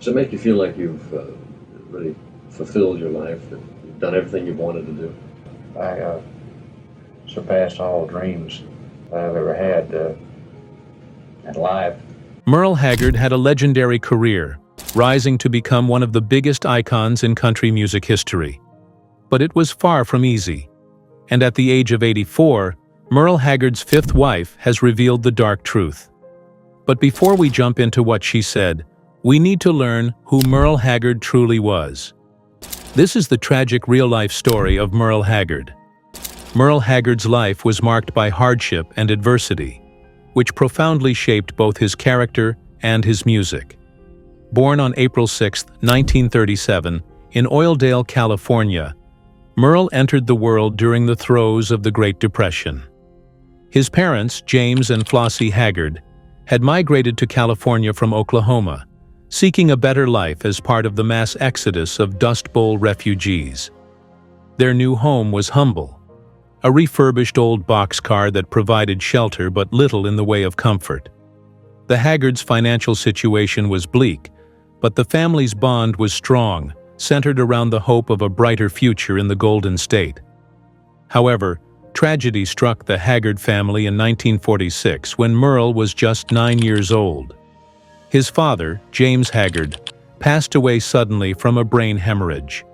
Does it make you feel like you've really fulfilled your life, that you've done everything you've wanted to do? I surpassed all dreams I've ever had in life. Merle Haggard had a legendary career, rising to become one of the biggest icons in country music history. But it was far from easy. And at the age of 84, Merle Haggard's fifth wife has revealed the dark truth. But before we jump into what she said, we need to learn who Merle Haggard truly was. This is the tragic real-life story of Merle Haggard. Merle Haggard's life was marked by hardship and adversity, which profoundly shaped both his character and his music. Born on April 6, 1937, in Oildale, California, Merle entered the world during the throes of the Great Depression. His parents, James and Flossie Haggard, had migrated to California from Oklahoma, seeking a better life as part of the mass exodus of Dust Bowl refugees. Their new home was humble, a refurbished old boxcar that provided shelter but little in the way of comfort. The Haggards' financial situation was bleak, but the family's bond was strong, centered around the hope of a brighter future in the Golden State. However, tragedy struck the Haggard family in 1946 when Merle was just 9 years old. His father, James Haggard, passed away suddenly from a brain hemorrhage.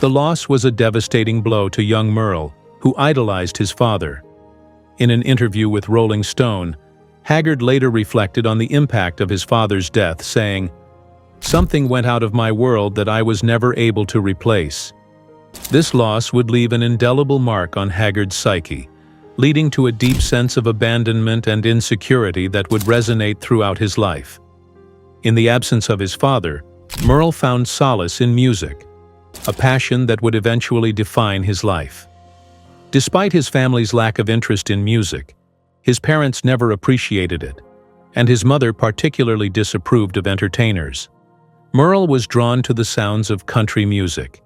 The loss was a devastating blow to young Merle, who idolized his father. In an interview with Rolling Stone, Haggard later reflected on the impact of his father's death, saying, "Something went out of my world that I was never able to replace." This loss would leave an indelible mark on Haggard's psyche, leading to a deep sense of abandonment and insecurity that would resonate throughout his life. In the absence of his father, Merle found solace in music, a passion that would eventually define his life. Despite his family's lack of interest in music, his parents never appreciated it, and his mother particularly disapproved of entertainers. Merle was drawn to the sounds of country music.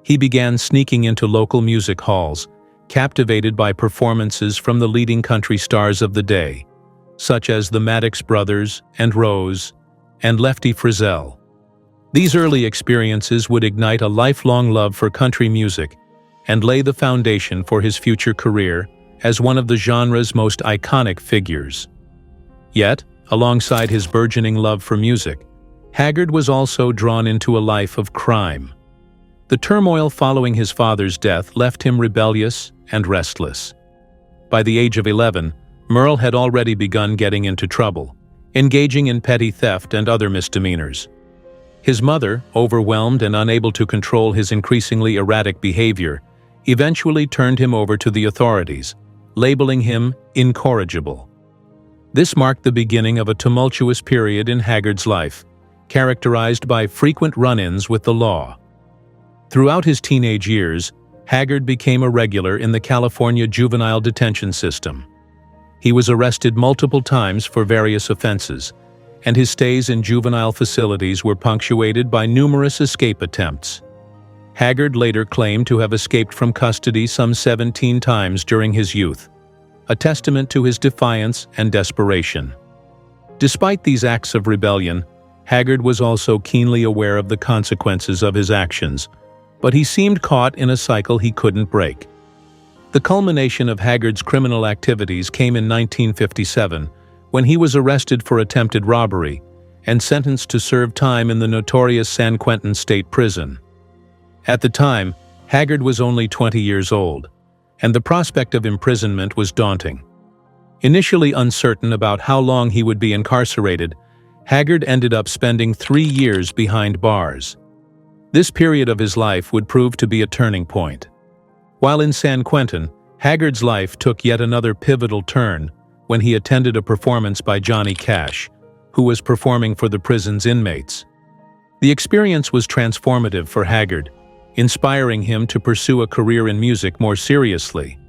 He began sneaking into local music halls, captivated by performances from the leading country stars of the day, such as the Maddox Brothers and Rose and Lefty Frizzell. These early experiences would ignite a lifelong love for country music and lay the foundation for his future career as one of the genre's most iconic figures. Yet, alongside his burgeoning love for music, Haggard was also drawn into a life of crime. The turmoil following his father's death left him rebellious and restless. By the age of 11, Merle had already begun getting into trouble, engaging in petty theft and other misdemeanors. His mother, overwhelmed and unable to control his increasingly erratic behavior, eventually turned him over to the authorities, labeling him incorrigible. This marked the beginning of a tumultuous period in Haggard's life, characterized by frequent run-ins with the law. Throughout his teenage years, Haggard became a regular in the California juvenile detention system. He was arrested multiple times for various offenses, and his stays in juvenile facilities were punctuated by numerous escape attempts. Haggard later claimed to have escaped from custody some 17 times during his youth, a testament to his defiance and desperation. Despite these acts of rebellion, Haggard was also keenly aware of the consequences of his actions, but he seemed caught in a cycle he couldn't break. The culmination of Haggard's criminal activities came in 1957, when he was arrested for attempted robbery and sentenced to serve time in the notorious San Quentin State Prison. At the time, Haggard was only 20 years old, and the prospect of imprisonment was daunting. Initially uncertain about how long he would be incarcerated, Haggard ended up spending 3 years behind bars. This period of his life would prove to be a turning point. While in San Quentin, Haggard's life took yet another pivotal turn when he attended a performance by Johnny Cash, who was performing for the prison's inmates. The experience was transformative for Haggard, inspiring him to pursue a career in music more seriously.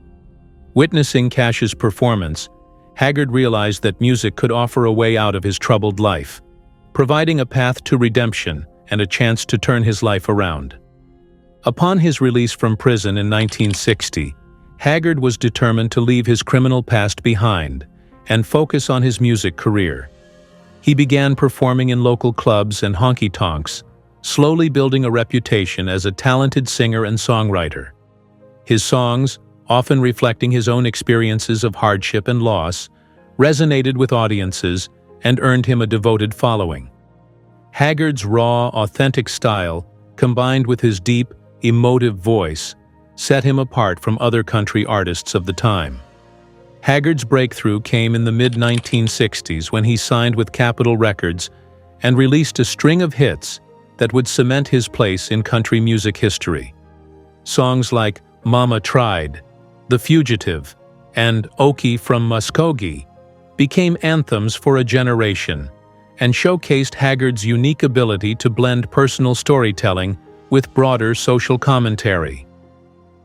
Witnessing Cash's performance, Haggard realized that music could offer a way out of his troubled life, providing a path to redemption and a chance to turn his life around. Upon his release from prison in 1960, Haggard was determined to leave his criminal past behind and focus on his music career. He began performing in local clubs and honky-tonks, slowly building a reputation as a talented singer and songwriter. His songs, often reflecting his own experiences of hardship and loss, resonated with audiences and earned him a devoted following. Haggard's raw, authentic style, combined with his deep, emotive voice, set him apart from other country artists of the time. Haggard's breakthrough came in the mid-1960s when he signed with Capitol Records and released a string of hits that would cement his place in country music history. Songs like Mama Tried, The Fugitive, and Okie from Muskogee became anthems for a generation and showcased Haggard's unique ability to blend personal storytelling with broader social commentary.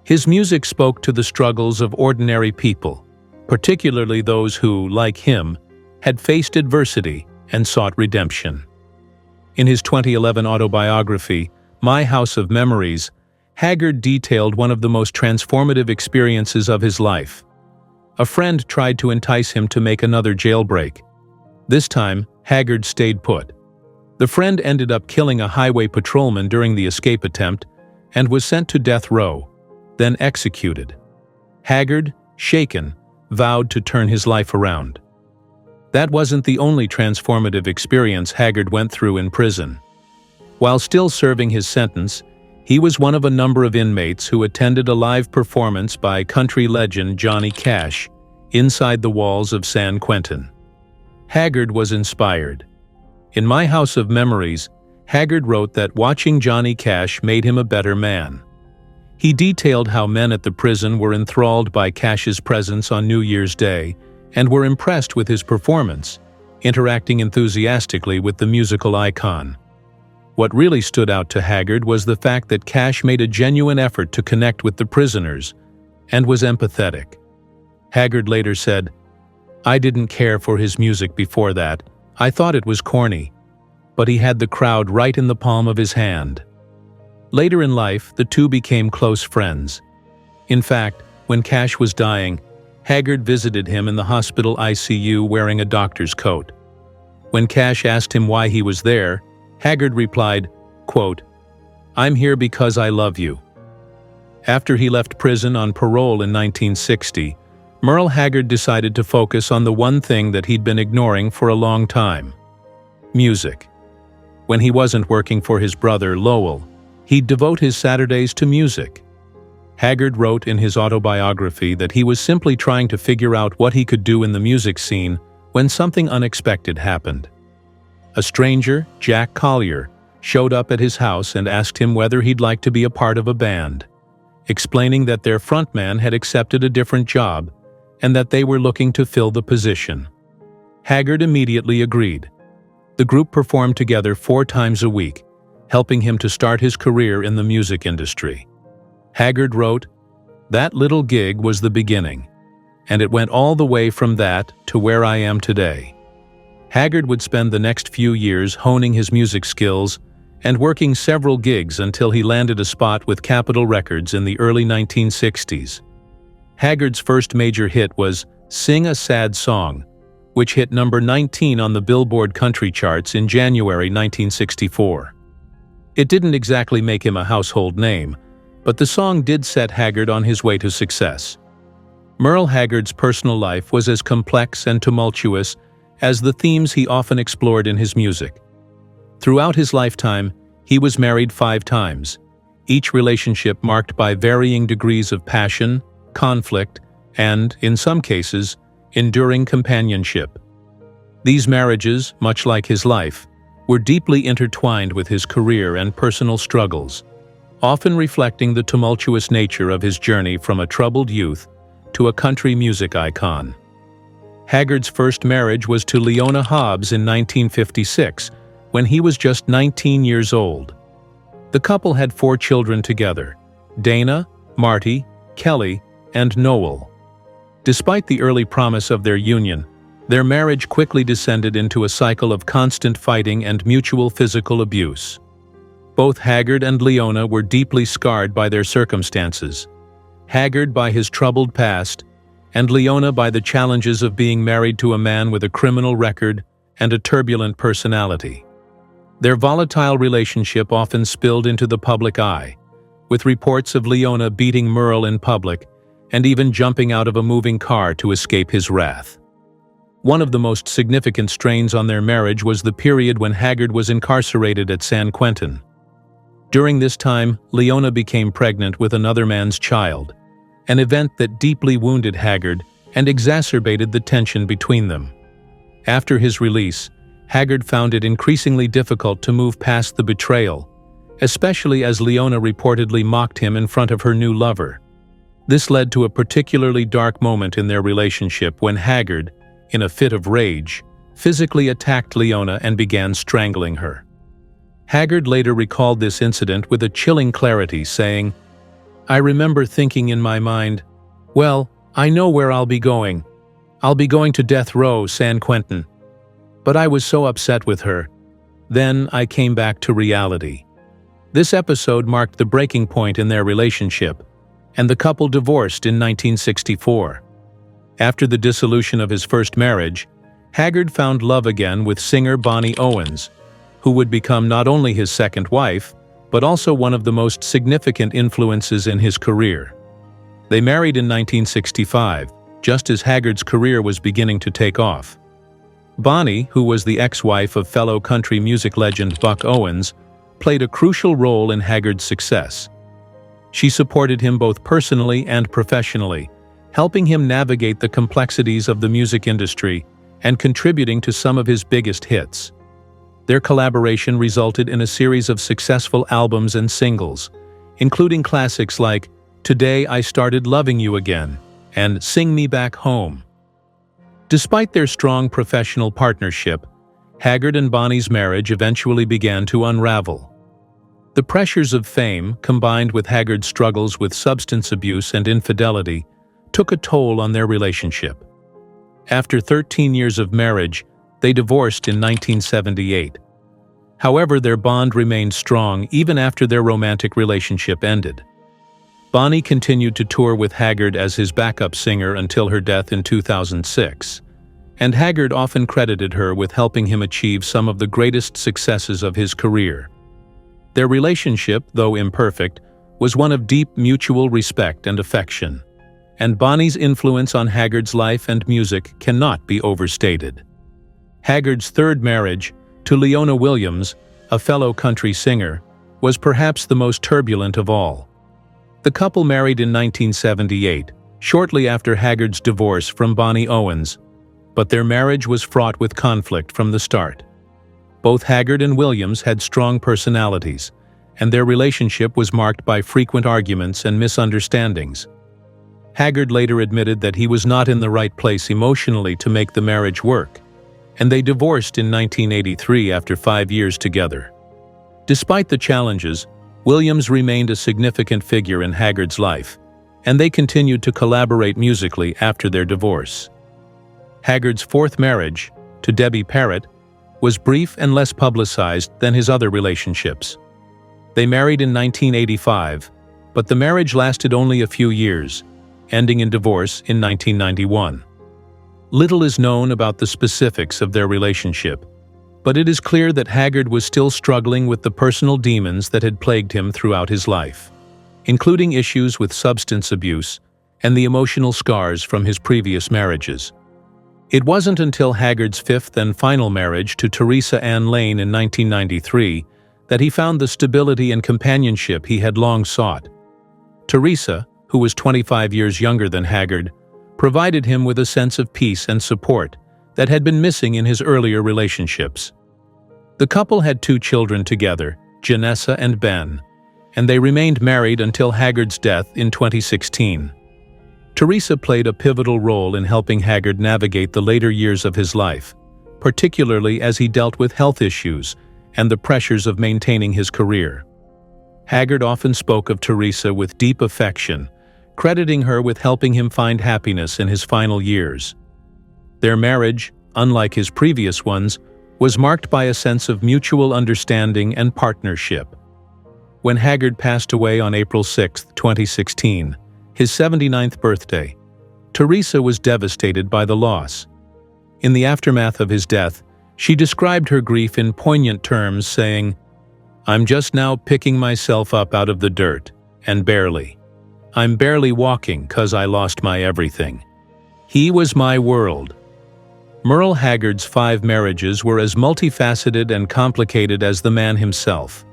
His music spoke to the struggles of ordinary people, particularly those who, like him, had faced adversity and sought redemption. In his 2011 autobiography, My House of Memories, Haggard detailed one of the most transformative experiences of his life. A friend tried to entice him to make another jailbreak. This time, Haggard stayed put. The friend ended up killing a highway patrolman during the escape attempt and was sent to death row, then executed. Haggard, shaken, vowed to turn his life around. That wasn't the only transformative experience Haggard went through in prison. While still serving his sentence, he was one of a number of inmates who attended a live performance by country legend Johnny Cash inside the walls of San Quentin. Haggard was inspired. In My House of Memories, Haggard wrote that watching Johnny Cash made him a better man. He detailed how men at the prison were enthralled by Cash's presence on New Year's Day and were impressed with his performance, interacting enthusiastically with the musical icon. What really stood out to Haggard was the fact that Cash made a genuine effort to connect with the prisoners and was empathetic. Haggard later said, "I didn't care for his music before that. I thought it was corny. But he had the crowd right in the palm of his hand." Later in life, the two became close friends. In fact, when Cash was dying, Haggard visited him in the hospital ICU wearing a doctor's coat. When Cash asked him why he was there, Haggard replied, quote, "I'm here because I love you." After he left prison on parole in 1960, Merle Haggard decided to focus on the one thing that he'd been ignoring for a long time: music. When he wasn't working for his brother, Lowell, he'd devote his Saturdays to music. Haggard wrote in his autobiography that he was simply trying to figure out what he could do in the music scene when something unexpected happened. A stranger, Jack Collier, showed up at his house and asked him whether he'd like to be a part of a band, explaining that their frontman had accepted a different job and that they were looking to fill the position. Haggard immediately agreed. The group performed together 4 times a week, helping him to start his career in the music industry. Haggard wrote, "That little gig was the beginning, and it went all the way from that to where I am today." Haggard would spend the next few years honing his music skills and working several gigs until he landed a spot with Capitol Records in the early 1960s. Haggard's first major hit was "Sing a Sad Song," which hit number 19 on the Billboard country charts in January 1964. It didn't exactly make him a household name, but the song did set Haggard on his way to success. Merle Haggard's personal life was as complex and tumultuous as the themes he often explored in his music. Throughout his lifetime, he was married 5 times, each relationship marked by varying degrees of passion, conflict, and, in some cases, enduring companionship. These marriages, much like his life, were deeply intertwined with his career and personal struggles, often reflecting the tumultuous nature of his journey from a troubled youth to a country music icon. Haggard's first marriage was to Leona Hobbs in 1956, when he was just 19 years old. The couple had 4 children together: Dana, Marty, Kelly, and Noel. Despite the early promise of their union, their marriage quickly descended into a cycle of constant fighting and mutual physical abuse. Both Haggard and Leona were deeply scarred by their circumstances, Haggard by his troubled past, and Leona by the challenges of being married to a man with a criminal record and a turbulent personality. Their volatile relationship often spilled into the public eye, with reports of Leona beating Merle in public and even jumping out of a moving car to escape his wrath. One of the most significant strains on their marriage was the period when Haggard was incarcerated at San Quentin. During this time, Leona became pregnant with another man's child, an event that deeply wounded Haggard and exacerbated the tension between them. After his release, Haggard found it increasingly difficult to move past the betrayal, especially as Leona reportedly mocked him in front of her new lover. This led to a particularly dark moment in their relationship when Haggard, in a fit of rage, physically attacked Leona and began strangling her. Haggard later recalled this incident with a chilling clarity, saying, "I remember thinking in my mind, well, I know where I'll be going. I'll be going to death row, San Quentin. But I was so upset with her. Then I came back to reality." This episode marked the breaking point in their relationship, and the couple divorced in 1964. After the dissolution of his first marriage, Haggard found love again with singer Bonnie Owens, who would become not only his second wife, but also one of the most significant influences in his career. They married in 1965, just as Haggard's career was beginning to take off. Bonnie, who was the ex-wife of fellow country music legend Buck Owens, played a crucial role in Haggard's success. She supported him both personally and professionally, helping him navigate the complexities of the music industry and contributing to some of his biggest hits. Their collaboration resulted in a series of successful albums and singles, including classics like "Today I Started Loving You Again" and "Sing Me Back Home." Despite their strong professional partnership, Haggard and Bonnie's marriage eventually began to unravel. The pressures of fame, combined with Haggard's struggles with substance abuse and infidelity, took a toll on their relationship. After 13 years of marriage, they divorced in 1978. However, their bond remained strong even after their romantic relationship ended. Bonnie continued to tour with Haggard as his backup singer until her death in 2006, and Haggard often credited her with helping him achieve some of the greatest successes of his career. Their relationship, though imperfect, was one of deep mutual respect and affection, and Bonnie's influence on Haggard's life and music cannot be overstated. Haggard's third marriage, to Leona Williams, a fellow country singer, was perhaps the most turbulent of all. The couple married in 1978, shortly after Haggard's divorce from Bonnie Owens, but their marriage was fraught with conflict from the start. Both Haggard and Williams had strong personalities, and their relationship was marked by frequent arguments and misunderstandings. Haggard later admitted that he was not in the right place emotionally to make the marriage work, and they divorced in 1983 after 5 years together. Despite the challenges, Williams remained a significant figure in Haggard's life, and they continued to collaborate musically after their divorce. Haggard's fourth marriage, to Debbie Parrott, was brief and less publicized than his other relationships. They married in 1985, but the marriage lasted only a few years, ending in divorce in 1991. Little is known about the specifics of their relationship, but it is clear that Haggard was still struggling with the personal demons that had plagued him throughout his life, including issues with substance abuse and the emotional scars from his previous marriages. It wasn't until Haggard's fifth and final marriage to Teresa Ann Lane in 1993 that he found the stability and companionship he had long sought. Teresa, who was 25 years younger than Haggard, provided him with a sense of peace and support that had been missing in his earlier relationships. The couple had 2 children together, Janessa and Ben, and they remained married until Haggard's death in 2016. Teresa played a pivotal role in helping Haggard navigate the later years of his life, particularly as he dealt with health issues and the pressures of maintaining his career. Haggard often spoke of Teresa with deep affection, crediting her with helping him find happiness in his final years. Their marriage, unlike his previous ones, was marked by a sense of mutual understanding and partnership. When Haggard passed away on April 6, 2016, his 79th birthday, Teresa was devastated by the loss. In the aftermath of his death, She described her grief in poignant terms, saying, "I'm just now picking myself up out of the dirt, and barely. I'm barely walking 'cause I lost my everything. He was my world." Merle Haggard's 5 marriages were as multifaceted and complicated as the man himself.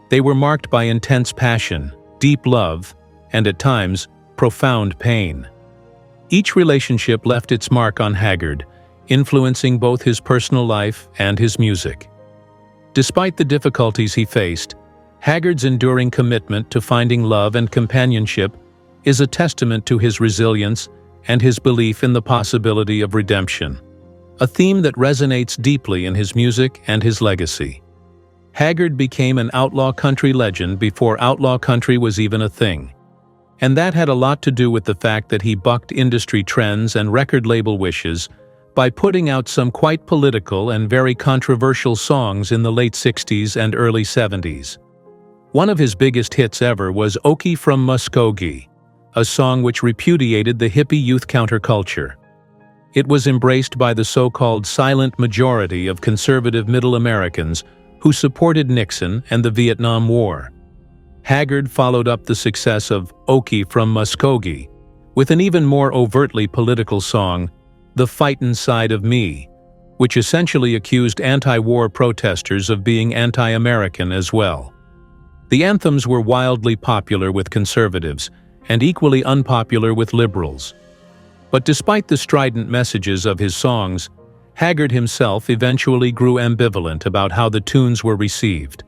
They were marked by intense passion, deep love, and at times, profound pain. Each relationship left its mark on Haggard, influencing both his personal life and his music. Despite the difficulties he faced, Haggard's enduring commitment to finding love and companionship is a testament to his resilience and his belief in the possibility of redemption, a theme that resonates deeply in his music and his legacy. Haggard became an outlaw country legend before outlaw country was even a thing. And that had a lot to do with the fact that he bucked industry trends and record label wishes by putting out some quite political and very controversial songs in the late 60s and early 70s. One of his biggest hits ever was "Okie from Muskogee," a song which repudiated the hippie youth counterculture. It was embraced by the so-called silent majority of conservative Middle Americans who supported Nixon and the Vietnam War. Haggard followed up the success of "Okie from Muskogee" with an even more overtly political song, "The Fightin' Side of Me," which essentially accused anti-war protesters of being anti-American as well. The anthems were wildly popular with conservatives and equally unpopular with liberals. But despite the strident messages of his songs, Haggard himself eventually grew ambivalent about how the tunes were received.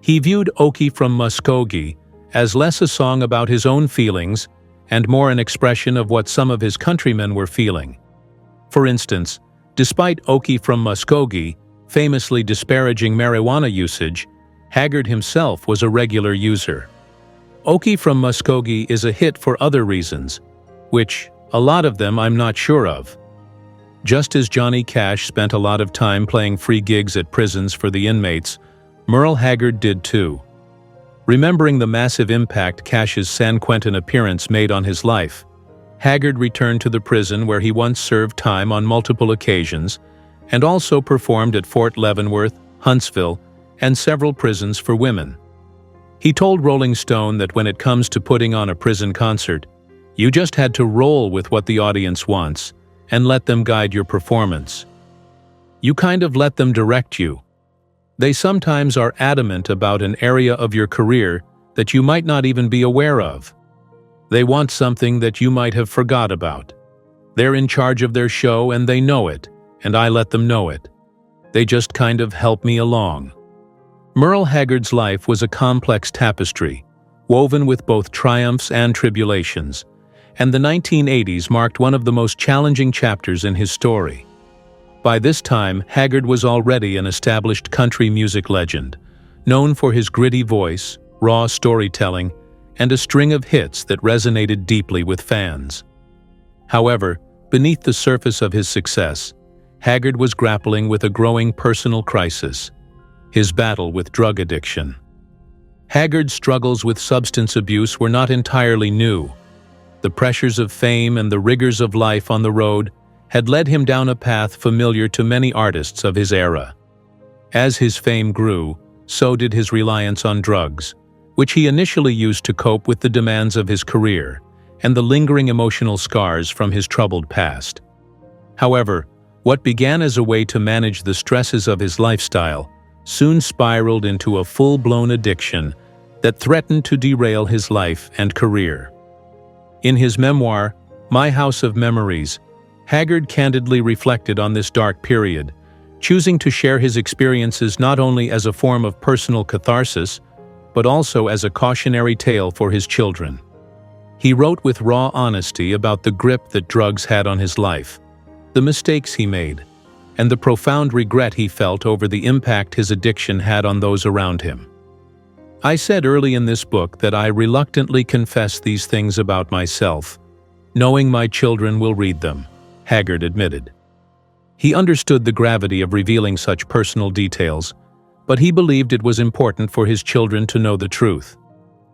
He viewed "Okie from Muskogee" as less a song about his own feelings and more an expression of what some of his countrymen were feeling. For instance, despite "Okie from Muskogee" famously disparaging marijuana usage, Haggard himself was a regular user. "Okie from Muskogee" is a hit for other reasons, which, a lot of them I'm not sure of. Just as Johnny Cash spent a lot of time playing free gigs at prisons for the inmates, Merle Haggard did too. Remembering the massive impact Cash's San Quentin appearance made on his life, Haggard returned to the prison where he once served time on multiple occasions and also performed at Fort Leavenworth, Huntsville, and several prisons for women. He told Rolling Stone that when it comes to putting on a prison concert, you just had to roll with what the audience wants and let them guide your performance. You kind of let them direct you. They sometimes are adamant about an area of your career that you might not even be aware of. They want something that you might have forgot about. They're in charge of their show and they know it, and I let them know it. They just kind of help me along. Merle Haggard's life was a complex tapestry, woven with both triumphs and tribulations, and the 1980s marked one of the most challenging chapters in his story. By this time, Haggard was already an established country music legend, known for his gritty voice, raw storytelling, and a string of hits that resonated deeply with fans. However, beneath the surface of his success, Haggard was grappling with a growing personal crisis, his battle with drug addiction. Haggard's struggles with substance abuse were not entirely new. The pressures of fame and the rigors of life on the road had led him down a path familiar to many artists of his era. As his fame grew, so did his reliance on drugs, which he initially used to cope with the demands of his career and the lingering emotional scars from his troubled past. However, what began as a way to manage the stresses of his lifestyle soon spiraled into a full-blown addiction that threatened to derail his life and career. In his memoir, My House of Memories, Haggard candidly reflected on this dark period, choosing to share his experiences not only as a form of personal catharsis, but also as a cautionary tale for his children. He wrote with raw honesty about the grip that drugs had on his life, the mistakes he made, and the profound regret he felt over the impact his addiction had on those around him. I said early in this book that I reluctantly confess these things about myself, knowing my children will read them, Haggard admitted. He understood the gravity of revealing such personal details, but he believed it was important for his children to know the truth.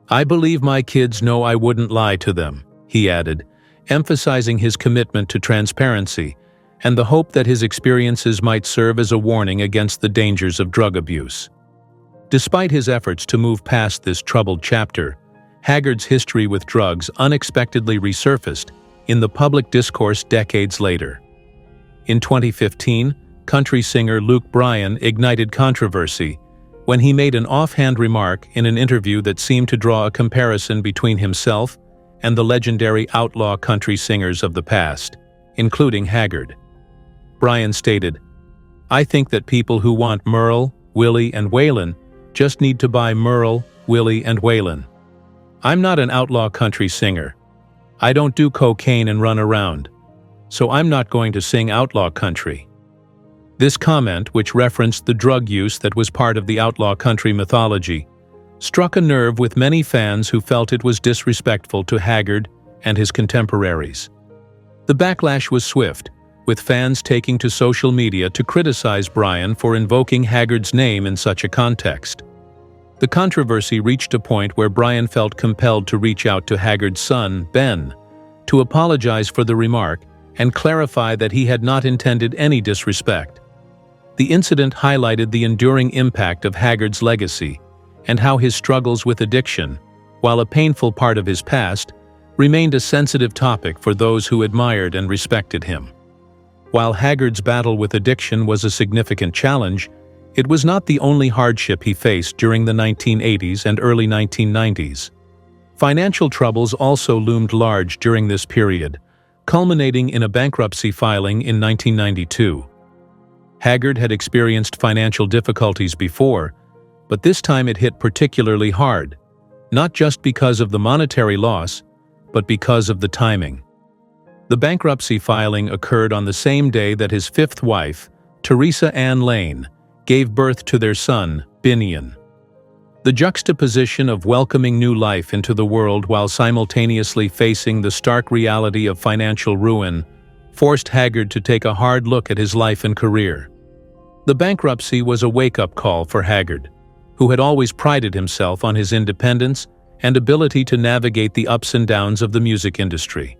I believe my kids know I wouldn't lie to them, he added, emphasizing his commitment to transparency and the hope that his experiences might serve as a warning against the dangers of drug abuse. Despite his efforts to move past this troubled chapter, Haggard's history with drugs unexpectedly resurfaced in the public discourse decades later. In 2015, country singer Luke Bryan ignited controversy when he made an offhand remark in an interview that seemed to draw a comparison between himself and the legendary outlaw country singers of the past, including Haggard. Bryan stated, "I think that people who want Merle, Willie, and Waylon just need to buy Merle, Willie, and Waylon. I'm not an outlaw country singer. I don't do cocaine and run around, so I'm not going to sing outlaw country." This comment, which referenced the drug use that was part of the outlaw country mythology, struck a nerve with many fans who felt it was disrespectful to Haggard and his contemporaries. The backlash was swift, with fans taking to social media to criticize Bryan for invoking Haggard's name in such a context. The controversy reached a point where Bryan felt compelled to reach out to Haggard's son, Ben, to apologize for the remark and clarify that he had not intended any disrespect. The incident highlighted the enduring impact of Haggard's legacy and how his struggles with addiction, while a painful part of his past, remained a sensitive topic for those who admired and respected him. While Haggard's battle with addiction was a significant challenge, it was not the only hardship he faced during the 1980s and early 1990s. Financial troubles also loomed large during this period, culminating in a bankruptcy filing in 1992. Haggard had experienced financial difficulties before, but this time it hit particularly hard, not just because of the monetary loss, but because of the timing. The bankruptcy filing occurred on the same day that his fifth wife, Teresa Ann Lane, gave birth to their son, Binion. The juxtaposition of welcoming new life into the world while simultaneously facing the stark reality of financial ruin forced Haggard to take a hard look at his life and career. The bankruptcy was a wake-up call for Haggard, who had always prided himself on his independence and ability to navigate the ups and downs of the music industry.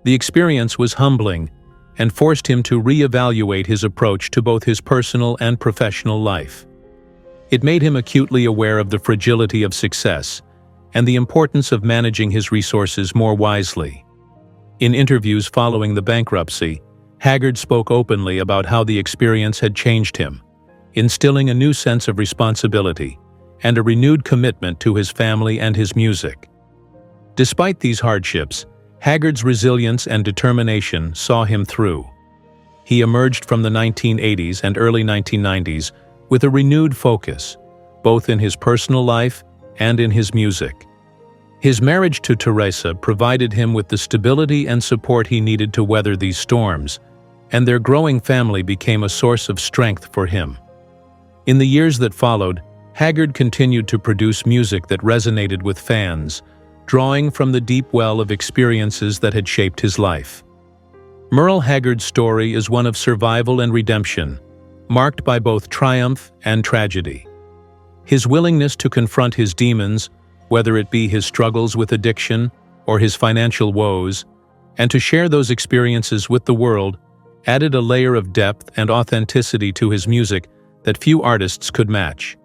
The experience was humbling and forced him to reevaluate his approach to both his personal and professional life. It made him acutely aware of the fragility of success and the importance of managing his resources more wisely. In interviews following the bankruptcy, Haggard spoke openly about how the experience had changed him, instilling a new sense of responsibility and a renewed commitment to his family and his music. Despite these hardships, Haggard's resilience and determination saw him through. He emerged from the 1980s and early 1990s with a renewed focus, both in his personal life and in his music. His marriage to Teresa provided him with the stability and support he needed to weather these storms, and their growing family became a source of strength for him. In the years that followed, Haggard continued to produce music that resonated with fans, drawing from the deep well of experiences that had shaped his life. Merle Haggard's story is one of survival and redemption, marked by both triumph and tragedy. His willingness to confront his demons, whether it be his struggles with addiction or his financial woes, and to share those experiences with the world, added a layer of depth and authenticity to his music that few artists could match.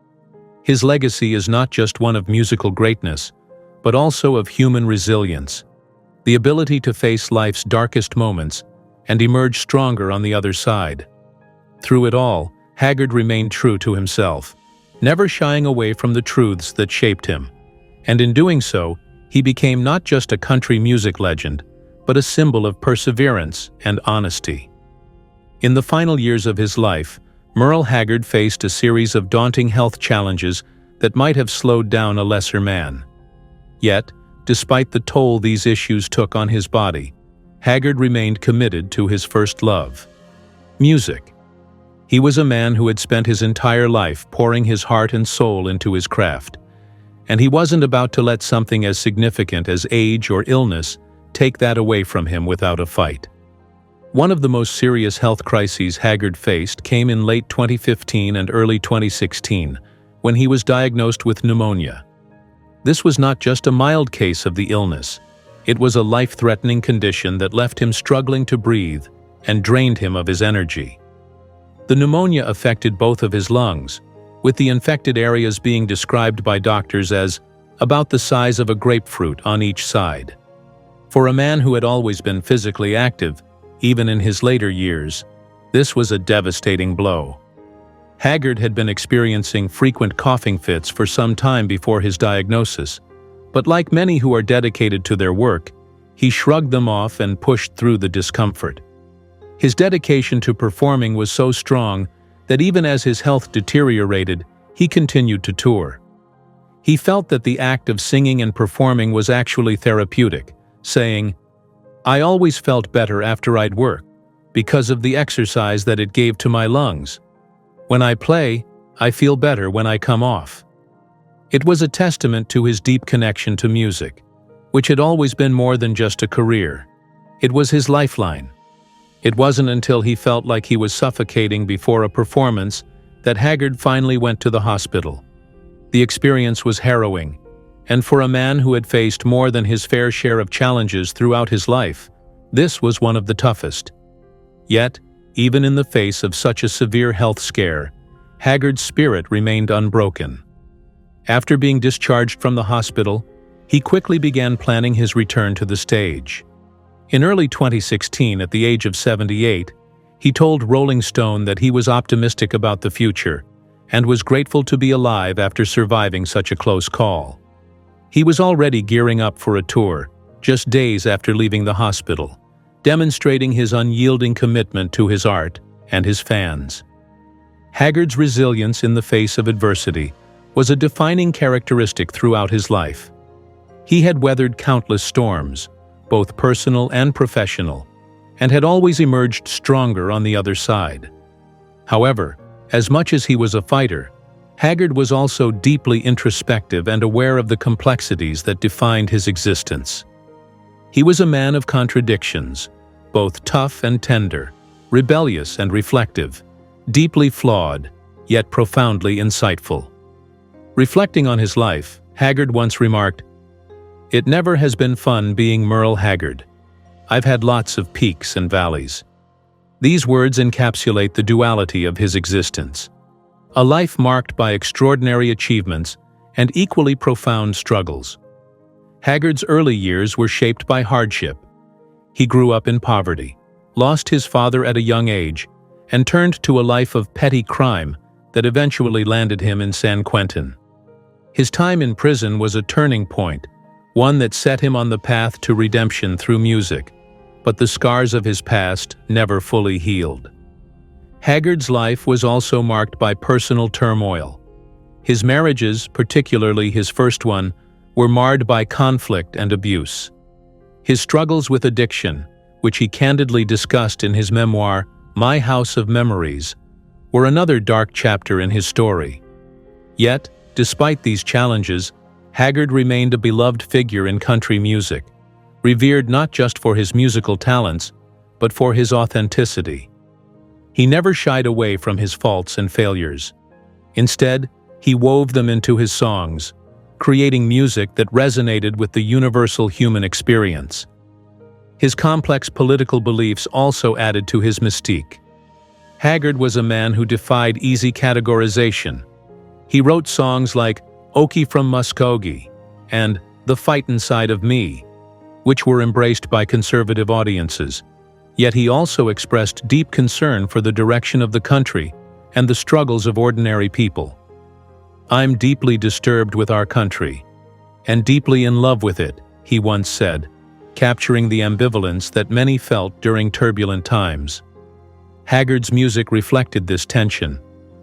His legacy is not just one of musical greatness, but also of human resilience, the ability to face life's darkest moments and emerge stronger on the other side. Through it all, Haggard remained true to himself, never shying away from the truths that shaped him. And in doing so, he became not just a country music legend, but a symbol of perseverance and honesty. In the final years of his life, Merle Haggard faced a series of daunting health challenges that might have slowed down a lesser man. Yet, despite the toll these issues took on his body, Haggard remained committed to his first love: music. He was a man who had spent his entire life pouring his heart and soul into his craft, and he wasn't about to let something as significant as age or illness take that away from him without a fight. One of the most serious health crises Haggard faced came in late 2015 and early 2016, when he was diagnosed with pneumonia. This was not just a mild case of the illness. It was a life-threatening condition that left him struggling to breathe and drained him of his energy. The pneumonia affected both of his lungs, with the infected areas being described by doctors as about the size of a grapefruit on each side. For a man who had always been physically active, even in his later years, this was a devastating blow. Haggard had been experiencing frequent coughing fits for some time before his diagnosis, but like many who are dedicated to their work, he shrugged them off and pushed through the discomfort. His dedication to performing was so strong that even as his health deteriorated, he continued to tour. He felt that the act of singing and performing was actually therapeutic, saying, "I always felt better after I'd work, because of the exercise that it gave to my lungs. When I play, I feel better when I come off." It was a testament to his deep connection to music, which had always been more than just a career. It was his lifeline. It wasn't until he felt like he was suffocating before a performance that Haggard finally went to the hospital. The experience was harrowing, and for a man who had faced more than his fair share of challenges throughout his life, this was one of the toughest. Yet, even in the face of such a severe health scare, Haggard's spirit remained unbroken. After being discharged from the hospital, he quickly began planning his return to the stage. In early 2016, at the age of 78, he told Rolling Stone that he was optimistic about the future and was grateful to be alive after surviving such a close call. He was already gearing up for a tour, just days after leaving the hospital, demonstrating his unyielding commitment to his art and his fans. Haggard's resilience in the face of adversity was a defining characteristic throughout his life. He had weathered countless storms, both personal and professional, and had always emerged stronger on the other side. However, as much as he was a fighter, Haggard was also deeply introspective and aware of the complexities that defined his existence. He was a man of contradictions, both tough and tender, rebellious and reflective, deeply flawed, yet profoundly insightful. Reflecting on his life, Haggard once remarked, "It never has been fun being Merle Haggard. I've had lots of peaks and valleys." These words encapsulate the duality of his existence. A life marked by extraordinary achievements and equally profound struggles. Haggard's early years were shaped by hardship. He grew up in poverty, lost his father at a young age, and turned to a life of petty crime that eventually landed him in San Quentin. His time in prison was a turning point, one that set him on the path to redemption through music, but the scars of his past never fully healed. Haggard's life was also marked by personal turmoil. His marriages, particularly his first one, were marred by conflict and abuse. His struggles with addiction, which he candidly discussed in his memoir, My House of Memories, were another dark chapter in his story. Yet, despite these challenges, Haggard remained a beloved figure in country music, revered not just for his musical talents, but for his authenticity. He never shied away from his faults and failures. Instead, he wove them into his songs, creating music that resonated with the universal human experience. His complex political beliefs also added to his mystique. Haggard was a man who defied easy categorization. He wrote songs like Okie from Muskogee and The Fightin' Side of Me, which were embraced by conservative audiences. Yet he also expressed deep concern for the direction of the country and the struggles of ordinary people. "I'm deeply disturbed with our country, and deeply in love with it," he once said, capturing the ambivalence that many felt during turbulent times. Haggard's music reflected this tension,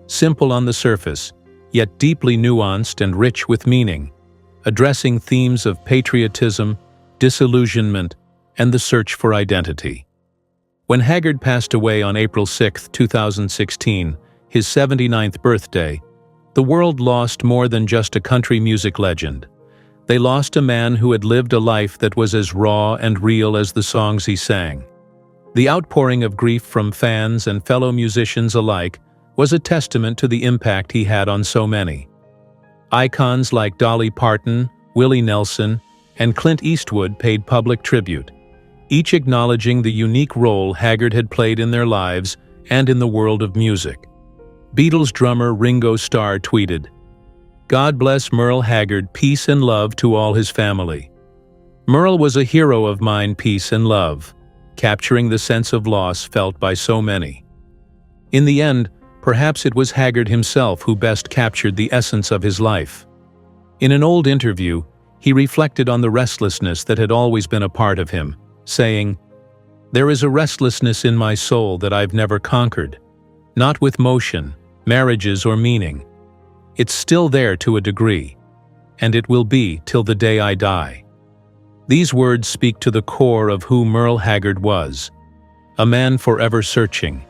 simple on the surface, yet deeply nuanced and rich with meaning, addressing themes of patriotism, disillusionment, and the search for identity. When Haggard passed away on April 6, 2016, his 79th birthday, the world lost more than just a country music legend. They lost a man who had lived a life that was as raw and real as the songs he sang. The outpouring of grief from fans and fellow musicians alike was a testament to the impact he had on so many. Icons like Dolly Parton, Willie Nelson, and Clint Eastwood paid public tribute, each acknowledging the unique role Haggard had played in their lives and in the world of music. Beatles drummer Ringo Starr tweeted, "God bless Merle Haggard, peace and love to all his family. Merle was a hero of mine, peace and love," capturing the sense of loss felt by so many. In the end, perhaps it was Haggard himself who best captured the essence of his life. In an old interview, he reflected on the restlessness that had always been a part of him, saying, "There is a restlessness in my soul that I've never conquered, not with motion, marriages, or meaning. It's still there to a degree, and it will be till the day I die." These words speak to the core of who Merle Haggard was, a man forever searching,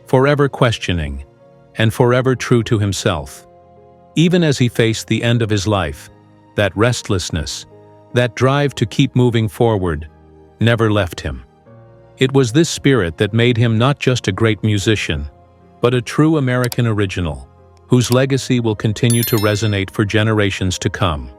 forever questioning, and forever true to himself. Even as he faced the end of his life, that restlessness, that drive to keep moving forward, never left him. It was this spirit that made him not just a great musician, but a true American original, whose legacy will continue to resonate for generations to come.